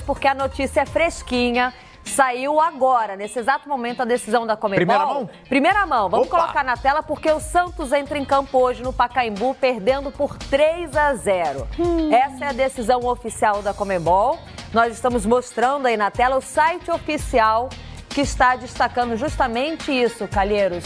Porque a notícia é fresquinha, saiu agora, nesse exato momento, a decisão da Conmebol. Primeira mão? Primeira mão. Vamos Opa. colocar na tela, porque o Santos entra em campo hoje no Pacaembu, perdendo por 3-0. Essa é a decisão oficial da Conmebol. Nós estamos mostrando aí na tela o site oficial que está destacando justamente isso, Calheiros.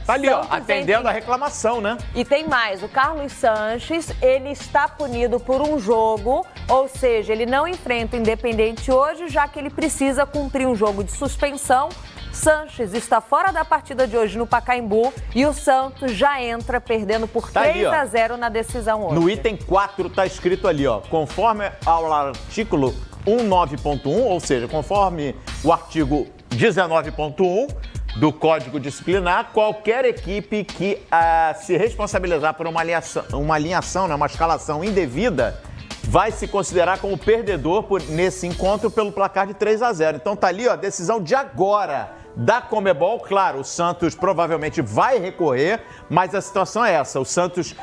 Tá ali, ó, Santos atendendo a reclamação, né? E tem mais, o Carlos Sanches, ele está punido por um jogo, ou seja, ele não enfrenta o Independente hoje, já que ele precisa cumprir um jogo de suspensão. Sanches está fora da partida de hoje no Pacaembu e o Santos já entra perdendo por 3-0 na decisão hoje. No item 4 tá escrito ali, ó, conforme ao artículo 19.1, ou seja, conforme o artigo 19.1 do Código Disciplinar, qualquer equipe que se responsabilizar por uma alinhação, né, uma escalação indevida, vai se considerar como perdedor nesse encontro pelo placar de 3-0. Então tá ali, ó, a decisão de agora da Conmebol. Claro, o Santos provavelmente vai recorrer, mas a situação é essa. O Santos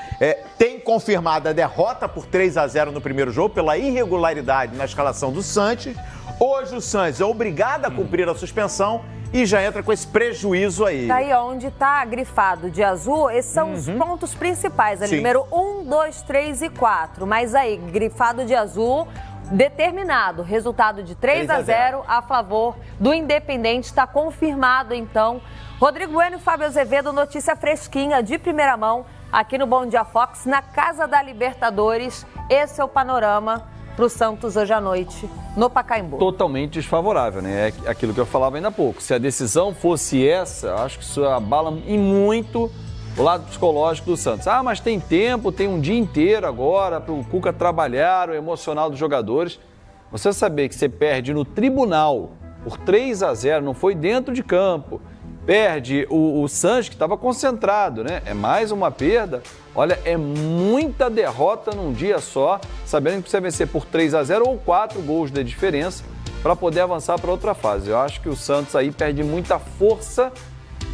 tem confirmado a derrota por 3-0 no primeiro jogo pela irregularidade na escalação do Santos. Hoje o Santos é obrigado a cumprir a suspensão e já entra com esse prejuízo aí. Daí onde está grifado de azul, esses são os pontos principais, ali, número 1, 2, 3 e 4. Mas aí, grifado de azul, determinado. Resultado de 3-0 a favor do Independente, está confirmado então. Rodrigo Bueno e Fábio Azevedo, notícia fresquinha de primeira mão aqui no Bom Dia Fox, na Casa da Libertadores. Esse é o panorama para o Santos hoje à noite no Pacaembu. Totalmente desfavorável, né? É aquilo que eu falava ainda há pouco. Se a decisão fosse essa, acho que isso abala e muito o lado psicológico do Santos. Ah, mas tem tempo, tem um dia inteiro agora para o Cuca trabalhar o emocional dos jogadores. Você saber que você perde no tribunal por 3-0, não foi dentro de campo, perde o Sanches, que estava concentrado, né? É mais uma perda. Olha, é muita derrota num dia só, sabendo que precisa vencer por 3-0 ou 4 gols de diferença para poder avançar para outra fase. Eu acho que o Santos aí perde muita força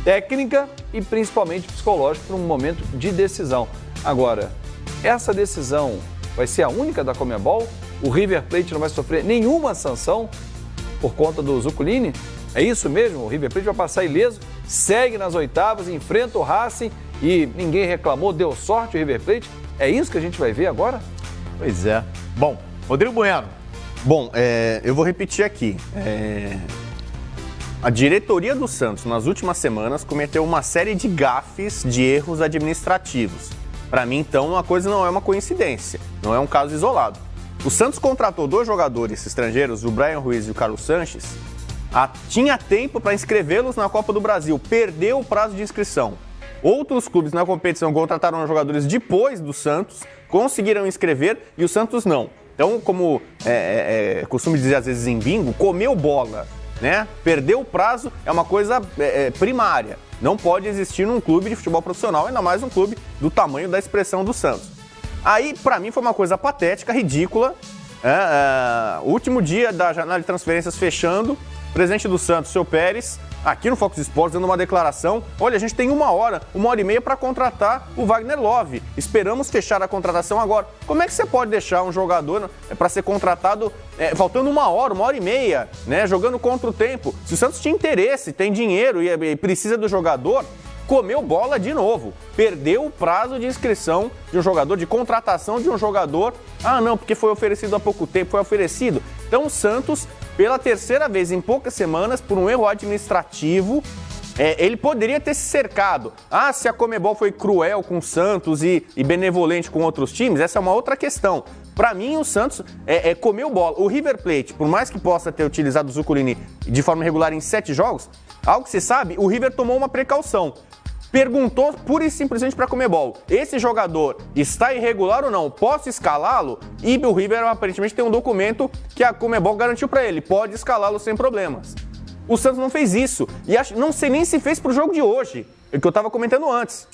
técnica e principalmente psicológica para um momento de decisão. Agora, essa decisão vai ser a única da Conmebol? O River Plate não vai sofrer nenhuma sanção por conta do Zuculini? É isso mesmo? O River Plate vai passar ileso, segue nas oitavas, enfrenta o Racing e ninguém reclamou, deu sorte o River Plate? É isso que a gente vai ver agora? Pois é. Bom, Rodrigo Bueno. Bom, eu vou repetir aqui. A diretoria do Santos, nas últimas semanas, cometeu uma série de gafes, de erros administrativos. Para mim, então, uma coisa não é uma coincidência, não é um caso isolado. O Santos contratou 2 jogadores estrangeiros, o Brian Ruiz e o Carlos Sanches. Tinha tempo para inscrevê-los na Copa do Brasil, perdeu o prazo de inscrição. Outros clubes na competição contrataram jogadores depois do Santos, conseguiram inscrever e o Santos não. Então, como costumo dizer às vezes em bingo, comeu bola, né? Perdeu o prazo é uma coisa primária. Não pode existir num clube de futebol profissional, ainda mais um clube do tamanho da expressão do Santos. Aí, para mim, foi uma coisa patética, ridícula. Último dia da janela de transferências fechando, o presidente do Santos, seu Pérez, aqui no Fox Sports, dando uma declaração. Olha, a gente tem 1 hora e meia para contratar o Wagner Love. Esperamos fechar a contratação agora. Como é que você pode deixar um jogador para ser contratado faltando 1 hora e meia, né, jogando contra o tempo? Se o Santos tinha interesse, tem dinheiro e precisa do jogador, comeu bola de novo. Perdeu o prazo de inscrição de um jogador, de contratação de um jogador. Ah, não, porque foi oferecido há pouco tempo, foi oferecido. Então o Santos, pela terceira vez em poucas semanas, por um erro administrativo, ele poderia ter se cercado. Ah, se a Conmebol foi cruel com o Santos e benevolente com outros times, essa é uma outra questão. Para mim, o Santos comeu bola. O River Plate, por mais que possa ter utilizado o Zuculini de forma regular em 7 jogos, algo que se sabe, o River tomou uma precaução. Perguntou pura e simplesmente para a Conmebol, esse jogador está irregular ou não? Posso escalá-lo? E o River aparentemente tem um documento que a Conmebol garantiu para ele, pode escalá-lo sem problemas. O Santos não fez isso e não sei nem se fez para o jogo de hoje, o que eu estava comentando antes.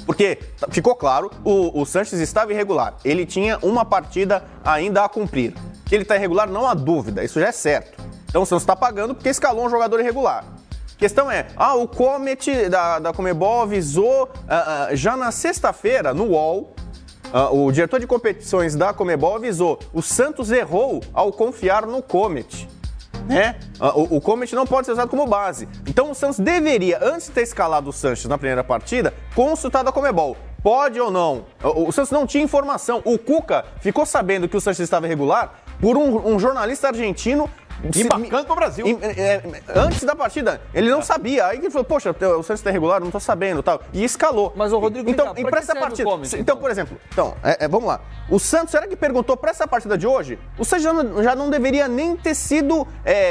Porque ficou claro, o Sanches estava irregular, ele tinha uma partida ainda a cumprir. Que ele está irregular, não há dúvida, isso já é certo. Então o Santos está pagando porque escalou um jogador irregular. A questão é, o Comet da Conmebol avisou já na sexta-feira, no UOL, o diretor de competições da Conmebol avisou, o Santos errou ao confiar no Komet. Né? O Komet não pode ser usado como base. Então o Santos deveria, antes de ter escalado o Sanches na primeira partida, consultar a Conmebol. Pode ou não? O Santos não tinha informação. O Cuca ficou sabendo que o Sanches estava irregular por um jornalista argentino embarcando para o Brasil. Antes da partida, ele não sabia. Aí ele falou, poxa, o Santos está irregular, não estou sabendo, tal. E escalou. Mas o Rodrigo, então, para essa partida. Então, por exemplo, vamos lá. O Santos, será que perguntou para essa partida de hoje? O Santos já não deveria nem ter sido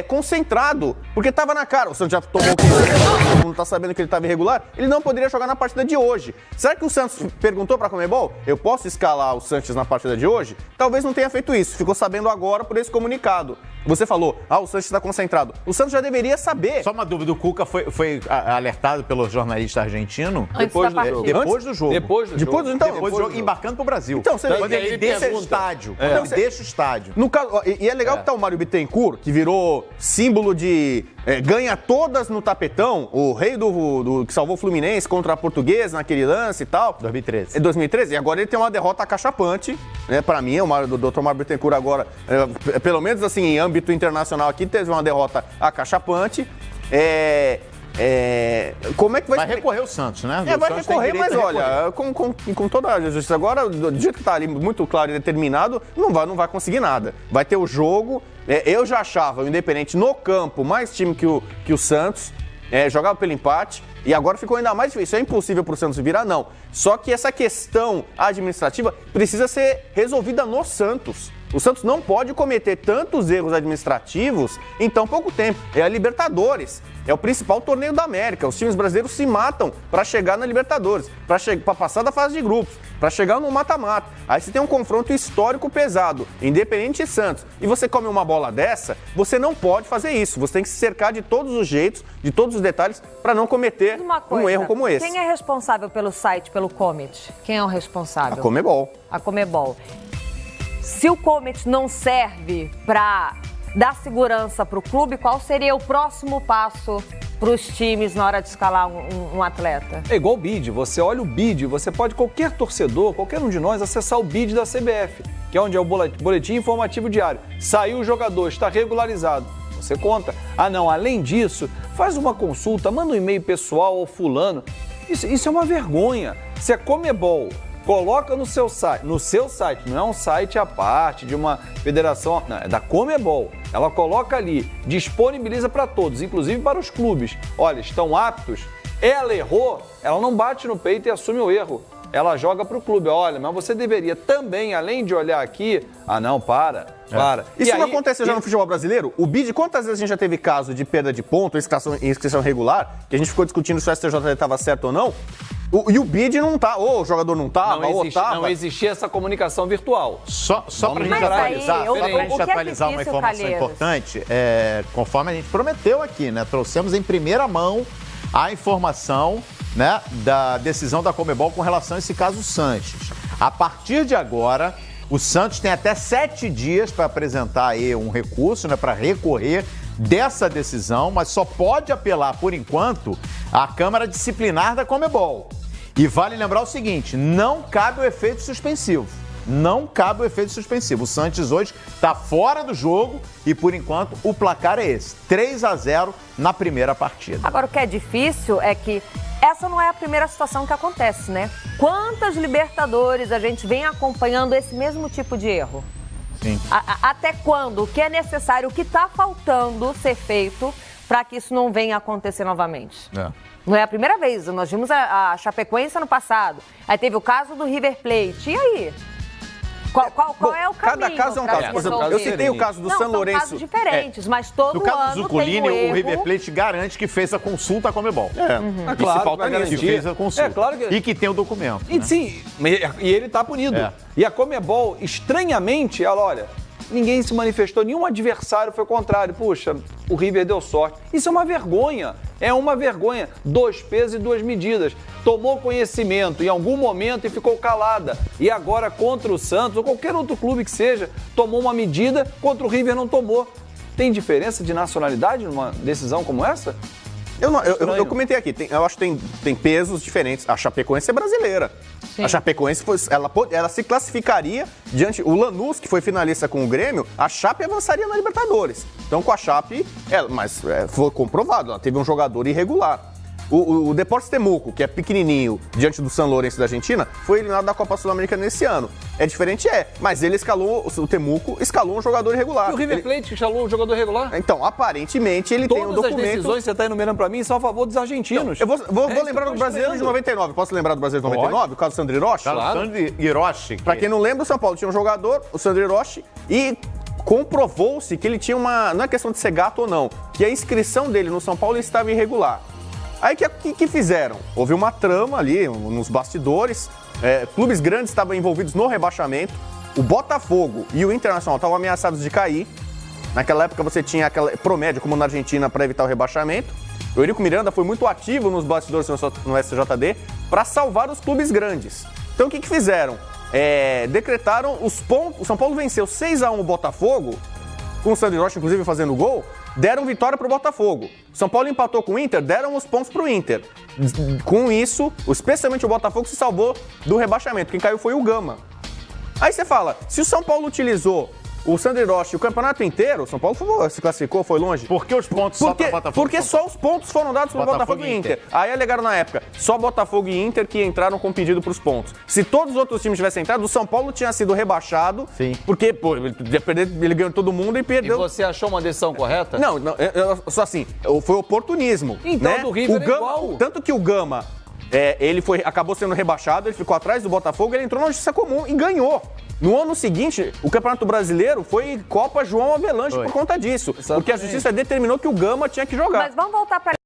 concentrado, porque estava na cara. O Santos já tomou o que todo mundo está sabendo que ele estava irregular. Ele não poderia jogar na partida de hoje. Será que o Santos perguntou para a Conmebol? Eu posso escalar o Sanches na partida de hoje? Talvez não tenha feito isso. Ficou sabendo agora por esse comunicado. Você falou, o Sanches está concentrado. O Santos já deveria saber. Só uma dúvida, o Cuca foi alertado pelo jornalista argentino depois do jogo. Depois do jogo, embarcando para o Brasil. Então, quando ele deixa o estádio. Ele deixa o estádio. No caso, e é legal que tá o Mário Bittencourt, que virou símbolo de ganha todas no tapetão, o rei do que salvou o Fluminense contra a Portuguesa naquele lance e tal. 2013. 2013. E agora ele tem uma derrota acachapante, né? Para mim, o Dr. Mário Bittencourt agora, pelo menos assim, em âmbito internacional aqui, teve uma derrota acachapante. Como é que vai recorrer o Santos, né? Vai recorrer, mas olha, com toda a justiça. Agora, do jeito que tá ali muito claro e determinado, não vai conseguir nada. Vai ter o jogo. Eu já achava o Independente no campo mais time que o Santos. Jogava pelo empate. E agora ficou ainda mais difícil. É impossível pro Santos virar, não. Só que essa questão administrativa precisa ser resolvida no Santos. O Santos não pode cometer tantos erros administrativos em tão pouco tempo. É a Libertadores, é o principal torneio da América. Os times brasileiros se matam para chegar na Libertadores, para passar da fase de grupos, para chegar no mata-mata. Aí você tem um confronto histórico pesado, Independente e Santos. E você come uma bola dessa, você não pode fazer isso. Você tem que se cercar de todos os jeitos, de todos os detalhes, para não cometer um erro como esse. Quem é responsável pelo site, pelo Komet? Quem é o responsável? A Conmebol. A Conmebol. Se o Komet não serve para dar segurança para o clube, qual seria o próximo passo para os times na hora de escalar um atleta? É igual o BID. Você olha o BID, você pode, qualquer torcedor, qualquer um de nós, acessar o BID da CBF, que é onde é o boletim informativo diário. Saiu o jogador, está regularizado. Você conta. Não, além disso, faz uma consulta, manda um e-mail pessoal ao fulano. Isso é uma vergonha. Se a Conmebol coloca no seu site, não é um site à parte de uma federação, não, é da Conmebol. Ela coloca ali, disponibiliza para todos, inclusive para os clubes. Olha, estão aptos. Ela errou, ela não bate no peito e assume o erro. Ela joga para o clube. Olha, mas você deveria também, além de olhar aqui, não, para. Isso não acontece já no futebol brasileiro? O BID, quantas vezes a gente já teve caso de perda de ponto, inscrição irregular, que a gente ficou discutindo se o STJD estava certo ou não? E o BID não tá, ou o jogador não tava, não existia essa comunicação virtual. Só para a gente atualizar uma informação importante, conforme a gente prometeu aqui, né? Trouxemos em primeira mão a informação, né, da decisão da Conmebol com relação a esse caso Sanches. A partir de agora, o Santos tem até 7 dias para apresentar aí um recurso, né, para recorrer dessa decisão, mas só pode apelar, por enquanto, à Câmara Disciplinar da Conmebol. E vale lembrar o seguinte, não cabe o efeito suspensivo. Não cabe o efeito suspensivo. O Santos hoje está fora do jogo e, por enquanto, o placar é esse. 3-0 na primeira partida. Agora, o que é difícil é que essa não é a primeira situação que acontece, né? Quantas Libertadores a gente vem acompanhando esse mesmo tipo de erro? Sim. Até quando? O que é necessário? O que está faltando ser feito para que isso não venha a acontecer novamente? Não é a primeira vez. Nós vimos a Chapecoense no passado. Aí teve o caso do River Plate. E aí? Qual é o caminho? Cada caso é um caso. Por exemplo, eu citei o caso do San Lourenço. São casos diferentes, mas todo ano no caso do Zuculini, tem um erro. O River Plate garante que fez a consulta à Conmebol. Claro, que fez a consulta. Claro que... E que tem o documento. E, sim, e ele está punido. E a Conmebol, estranhamente, olha, ninguém se manifestou, nenhum adversário foi contrário. Puxa, o River deu sorte. Isso é uma vergonha. É uma vergonha. 2 pesos e 2 medidas. Tomou conhecimento em algum momento e ficou calada. E agora contra o Santos ou qualquer outro clube que seja, tomou uma medida, contra o River não tomou. Tem diferença de nacionalidade numa decisão como essa? Eu comentei aqui, eu acho que tem pesos diferentes. A Chapecoense é brasileira. Sim. A Chapecoense, ela se classificaria diante... O Lanús, que foi finalista com o Grêmio, a Chape avançaria na Libertadores. Então, com a Chape, foi comprovado, ela teve um jogador irregular. O Deportes Temuco, que é pequenininho, diante do San Lourenço da Argentina, foi eliminado da Copa Sul-Americana nesse ano. É diferente, mas ele o Temuco escalou um jogador irregular. E o River Plate que escalou um jogador regular? Então, aparentemente, ele tem um documento... Todas as decisões que você está enumerando para mim são a favor dos argentinos. Eu vou lembrar do brasileiro de 99. Posso lembrar do brasileiro de 99? O caso do Sandro Hiroshi? Claro. Sandro Hiroshi. Pra quem não lembra, o São Paulo tinha um jogador, o Sandro Hiroshi, e comprovou-se que ele tinha não é questão de ser gato ou não, que a inscrição dele no São Paulo estava irregular. Aí o que fizeram? Houve uma trama ali nos bastidores, clubes grandes estavam envolvidos no rebaixamento, o Botafogo e o Internacional estavam ameaçados de cair. Naquela época você tinha aquela promédio, como na Argentina, para evitar o rebaixamento. O Eurico Miranda foi muito ativo nos bastidores no SJD para salvar os clubes grandes. Então o que fizeram? Decretaram os pontos. O São Paulo venceu 6-1 o Botafogo, com o Sandro Hiroshi, inclusive, fazendo gol. Deram vitória para o Botafogo. São Paulo empatou com o Inter, deram os pontos para o Inter. Com isso, especialmente o Botafogo se salvou do rebaixamento. Quem caiu foi o Gama. Aí você fala, se o São Paulo utilizou o Sandro Hiroshi o campeonato inteiro, o São Paulo se classificou, foi longe. Por que os pontos só para Botafogo? Porque só os pontos foram dados para o Botafogo e Inter. Aí alegaram na época, só Botafogo e Inter que entraram com pedido para os pontos. Se todos os outros times tivessem entrado, o São Paulo tinha sido rebaixado. Sim. Porque, ele ganhou todo mundo e perdeu. E você achou uma decisão correta? Não, só assim, foi oportunismo. Então, né? do River o Gama, igual. Tanto que o Gama, acabou sendo rebaixado, ele ficou atrás do Botafogo, ele entrou na Justiça Comum e ganhou. No ano seguinte, o Campeonato Brasileiro foi Copa João Avelange por conta disso. Exatamente. Porque a Justiça determinou que o Gama tinha que jogar. Mas vamos voltar para